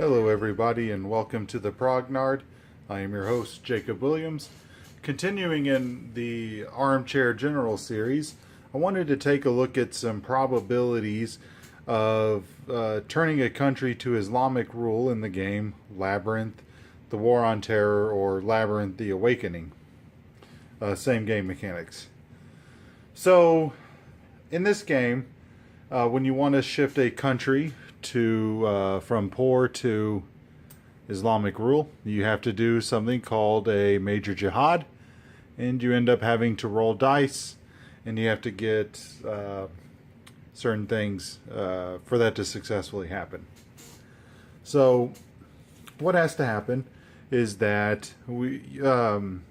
Hello everybody and welcome to the Prognard. I am your host Jacob Williams. Continuing in the Armchair General series, I wanted to take a look at some probabilities of turning a country to Islamic rule in the game Labyrinth, the War on Terror, or Labyrinth the Awakening. Same game mechanics. So in this game, when you want to shift a country to from poor to Islamic rule, you have to do something called a major jihad, and you end up having to roll dice, and you have to get certain things for that to successfully happen. So what has to happen is that and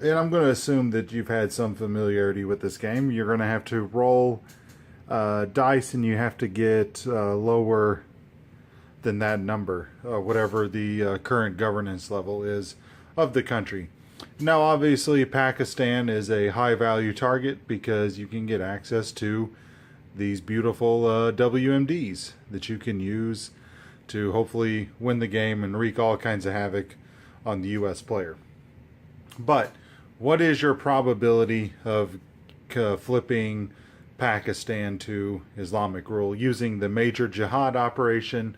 I'm going to assume that you've had some familiarity with this game. You're going to have to roll dice, and you have to get lower than that number, whatever the current governance level is of the country. Now, obviously, Pakistan is a high value target because you can get access to these beautiful WMDs that you can use to hopefully win the game and wreak all kinds of havoc on the US player. But what is your probability of flipping Pakistan to Islamic rule using the major jihad operation,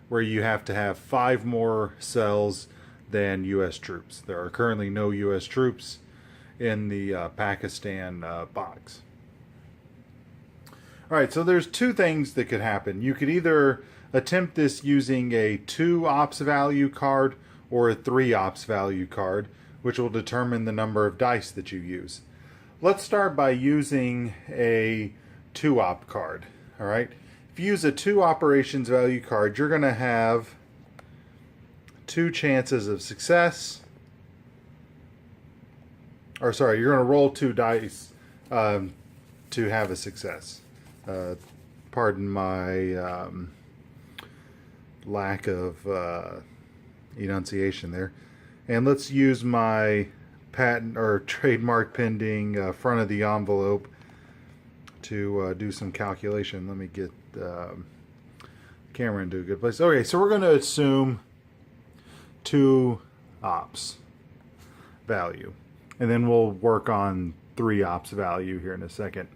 where you have to have 5 more cells than U.S. troops? There are currently no U.S. troops in the Pakistan box. Alright, so there's 2 things that could happen. You could either attempt this using a 2 ops value card or a 3 ops value card, which will determine the number of dice that you use. Let's start by using a 2-op card. All right. If you use a 2 operations value card, you're going to have 2 chances of success. Or sorry, you're going to roll 2 dice to have a success. Pardon my lack of enunciation there. And let's use my patent or trademark pending front of the envelope to do some calculation. Let me get the camera into a good place. Okay, so we're going to assume 2 ops value, and then we'll work on 3 ops value here in a second.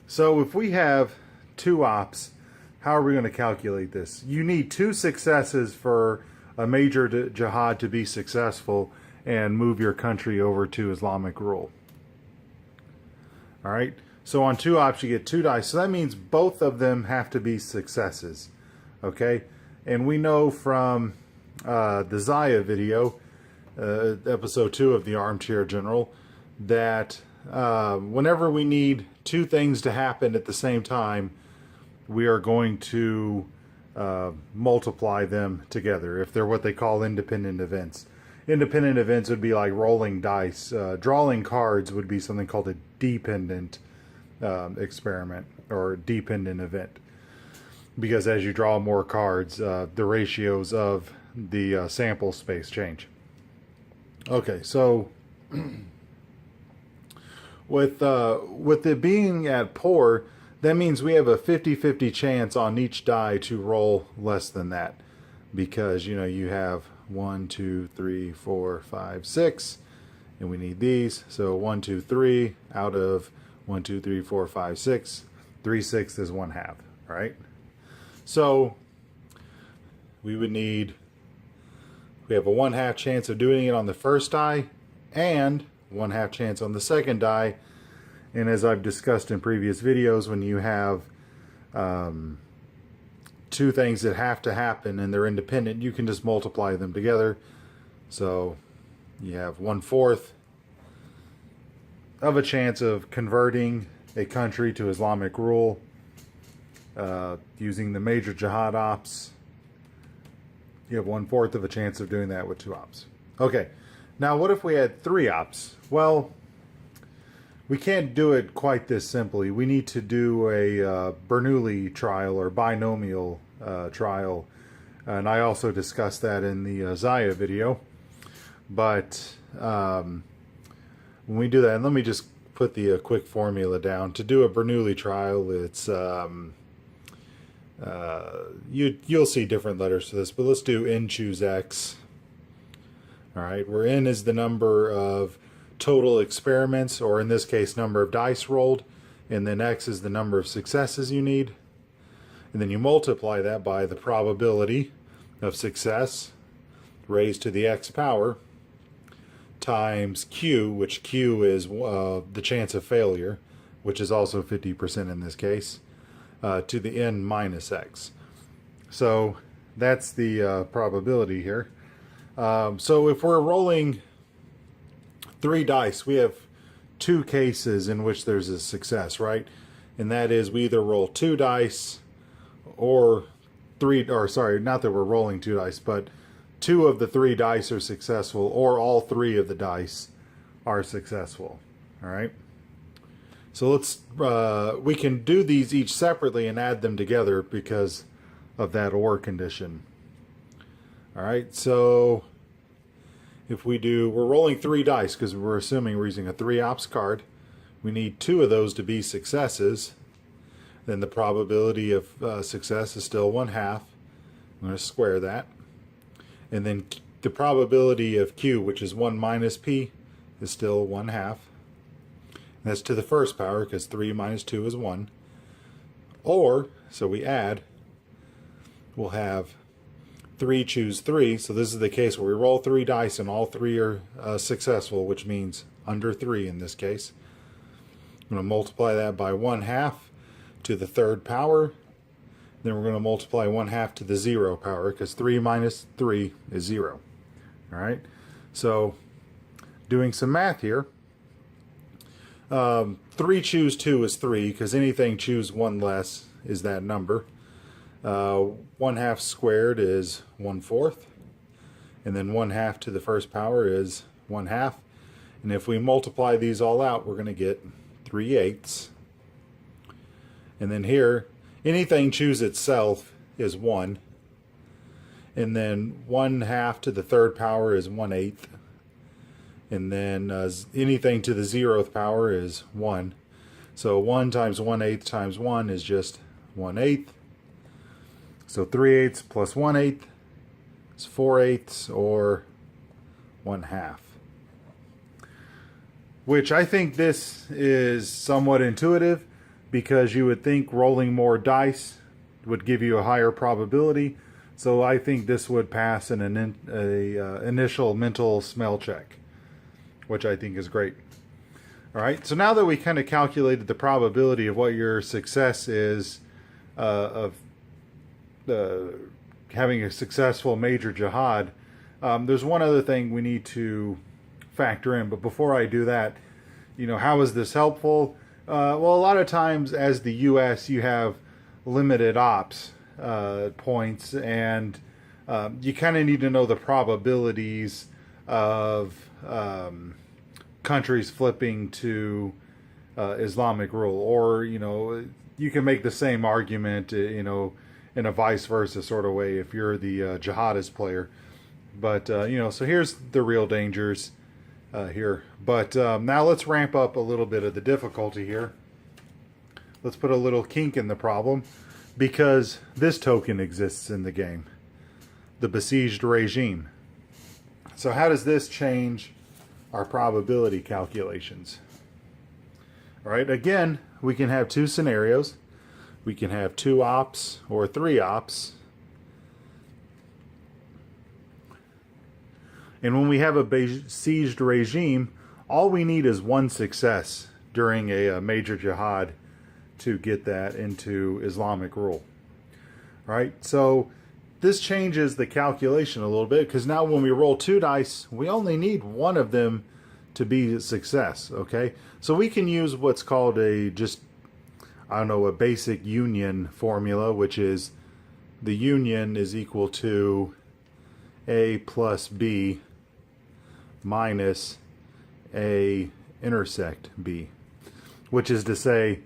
So if we have 2 ops, how are we going to calculate this? You need 2 successes for a major jihad to be successful and move your country over to Islamic rule. Alright, so on 2 ops you get 2 dice, so that means both of them have to be successes. Okay, and we know from the Zaya video, episode 2 of the Armchair General, that whenever we need 2 things to happen at the same time, we are going to multiply them together if they're what they call independent events. Independent events would be like rolling dice. Drawing cards would be something called a dependent experiment or dependent event, because as you draw more cards, the ratios of the sample space change. Okay, so with it being at poor, that means we have a 50-50 chance on each die to roll less than that, because you have 1, 2, 3, 4, 5, 6, and we need these. So 1, 2, 3 out of 1, 2, 3, 4, 5, 6. 3/6 is 1/2, right? So we have a 1/2 chance of doing it on the first die, and 1/2 chance on the second die. And as I've discussed in previous videos, when you have 2 things that have to happen and they're independent, you can just multiply them together. So you have 1/4 of a chance of converting a country to Islamic rule using the major jihad ops. You have 1/4 of a chance of doing that with 2 ops. Okay, now what if we had 3 ops? Well, we can't do it quite this simply. We need to do a Bernoulli trial or binomial trial, and I also discussed that in the Zaya video. But when we do that, and let me just put the quick formula down. To do a Bernoulli trial, it's You'll see different letters for this, but let's do n choose x. All right, where n is the number of total experiments, or in this case, number of dice rolled, and then x is the number of successes you need. And then you multiply that by the probability of success raised to the x power times q, which q is the chance of failure, which is also 50% in this case, to the n minus x. So that's the probability here. So if we're rolling 3 dice, we have 2 cases in which there's a success, right? And that is we either roll 2 dice or 3, or sorry, not that we're rolling 2 dice, but 2 of the 3 dice are successful, or all 3 of the dice are successful. All right. So let's we can do these each separately and add them together because of that or condition. All right. So if we do, we're rolling 3 dice because we're assuming we're using a 3 ops card. We need 2 of those to be successes. Then the probability of success is still 1/2. I'm going to square that. And then the probability of Q, which is 1 minus P, is still 1/2. And that's to the first power because 3 minus 2 is 1. Or, so we add, we'll have 3 choose 3. So this is the case where we roll 3 dice and all 3 are successful, which means under 3 in this case. I'm going to multiply that by 1/2 to the third power. Then we're going to multiply 1/2 to the 0 power because 3 minus 3 is 0. All right. So doing some math here. 3 choose 2 is 3 because anything choose 1 less is that number. 1/2 squared is 1/4. And then 1/2 to the first power is 1/2. And if we multiply these all out, we're going to get 3/8. And then here, anything choose itself is 1. And then 1/2 to the third power is 1/8. And then anything to the 0th power is 1. So 1 times 1/8 times 1 is just 1/8. So 3/8 plus 1/8 is 4/8 or 1/2. Which I think this is somewhat intuitive, because you would think rolling more dice would give you a higher probability. So I think this would pass an initial mental smell check, which I think is great. All right, so now that we kind of calculated the probability of what your success is of having a successful major jihad, there's one other thing we need to factor in. But before I do that, how is this helpful? Well, a lot of times as the U.S., you have limited ops points, and you kind of need to know the probabilities of countries flipping to Islamic rule. Or, you can make the same argument, in a vice versa sort of way if you're the jihadist player. But, so here's the real dangers here. But now let's ramp up a little bit of the difficulty here. Let's put a little kink in the problem, because this token exists in the game, the besieged regime. So how does this change our probability calculations? All right, again, we can have 2 scenarios. We can have 2 ops or 3 ops. And when we have a besieged regime, all we need is 1 success during a major jihad to get that into Islamic rule. Right? So this changes the calculation a little bit, because now when we roll 2 dice, we only need 1 of them to be a success. Okay? So we can use what's called a basic union formula, which is the union is equal to A plus B minus A intersect B, which is to say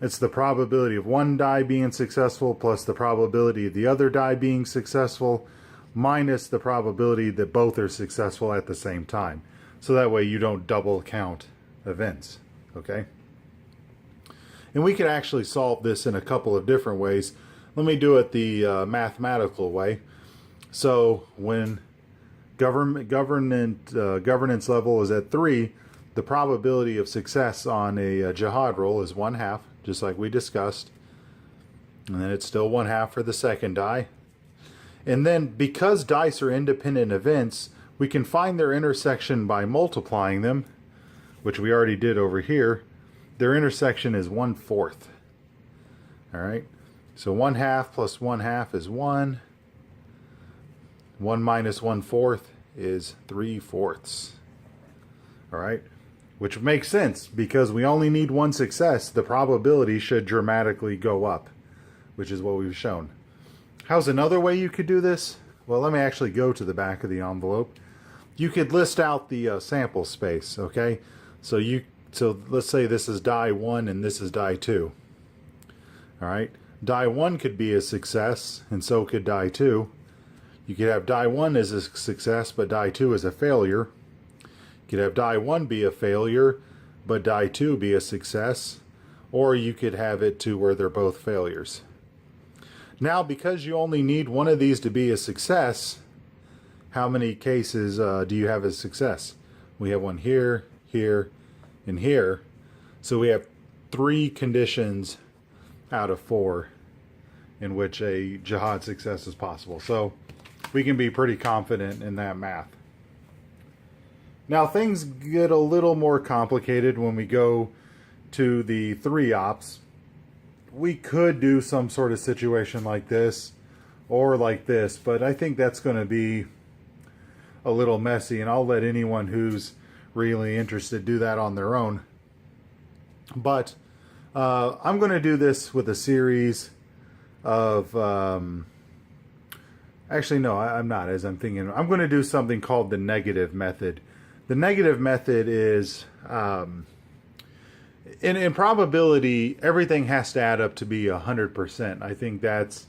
it's the probability of one die being successful plus the probability of the other die being successful minus the probability that both are successful at the same time. So that way you don't double count events. Okay? And we can actually solve this in a couple of different ways. let me do it the mathematical way. So when governance level is at 3, the probability of success on a jihad roll is 1/2, just like we discussed. And then it's still 1/2 for the second die. And then because dice are independent events, we can find their intersection by multiplying them, which we already did over here. Their intersection is 1/4. All right. So 1/2 plus 1/2 is 1. 1 minus 1/4 is 3/4. All right. Which makes sense because we only need one success. The probability should dramatically go up, which is what we've shown. How's another way you could do this? Well, let me actually go to the back of the envelope. You could list out the sample space, okay? So let's say this is die 1 and this is die 2. All right? Die 1 could be a success, and so could die 2. You could have die 1 as a success, but die 2 is a failure. You could have die 1 be a failure, but die 2 be a success. Or you could have it to where they're both failures. Now, because you only need one of these to be a success, how many cases do you have as success? We have one here, here, and here. So we have 3 conditions out of 4 in which a jihad success is possible. So we can be pretty confident in that math. Now things get a little more complicated when we go to the 3 ops. We could do some sort of situation like this or like this, but I think that's going to be a little messy, and I'll let anyone who's really interested do that on their own. But I'm going to do this with a series of actually no, I'm not, as I'm thinking. I'm going to do something called the negative method. The negative method is in probability, everything has to add up to be 100%. I think that's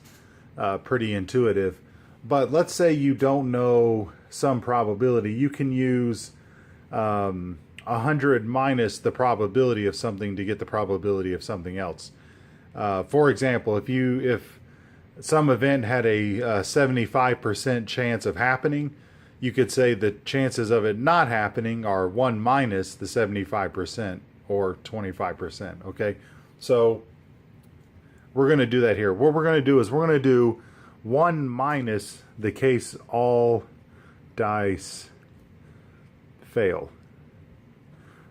pretty intuitive. But let's say you don't know some probability. You can use 100 minus the probability of something to get the probability of something else. For example, if some event had a 75% chance of happening, you could say the chances of it not happening are 1 minus the 75%. Or 25%, okay? So we're going to do that here. What we're going to do is we're going to do 1 minus the case all dice fail,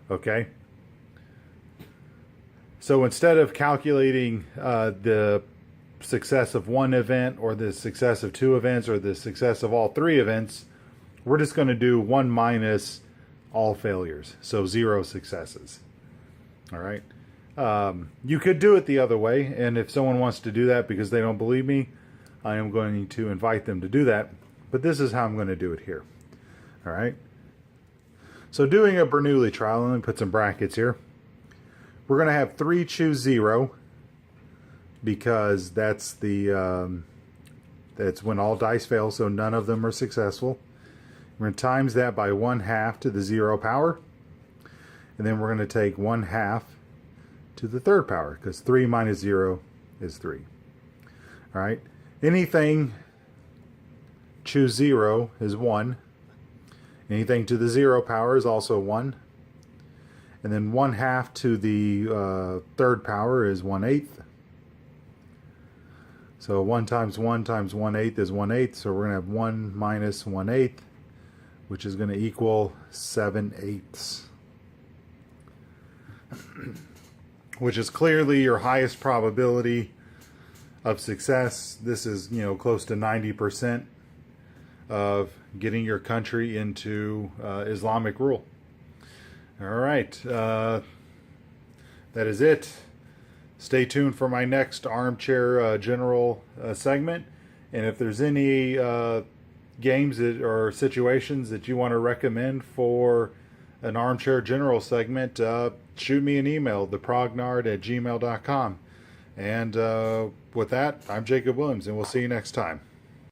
okay? So instead of calculating the success of one event or the success of 2 events or the success of all 3 events, we're just going to do 1 minus all failures, so 0 successes. All right. You could do it the other way, and if someone wants to do that because they don't believe me, I am going to invite them to do that. But this is how I'm going to do it here. All right. So doing a Bernoulli trial, let me put some brackets here. We're going to have 3 choose 0 because that's the that's when all dice fail, so none of them are successful. We're going to times that by 1/2 to the 0 power. And then we're going to take 1/2 to the 3rd power, because 3 minus 0 is 3. All right. Anything choose 0 is 1. Anything to the 0 power is also 1. And then 1/2 to the 3rd power is 1/8. So 1 times 1 times 1/8 is 1/8. So we're going to have 1 minus 1/8, which is going to equal 7/8. Which is clearly your highest probability of success. This is, close to 90% of getting your country into Islamic rule. All right. That is it. Stay tuned for my next Armchair General segment. And if there's any games or situations that you want to recommend for an Armchair General segment, shoot me an email, theprognard@gmail.com. And with that, I'm Jacob Williams, and we'll see you next time.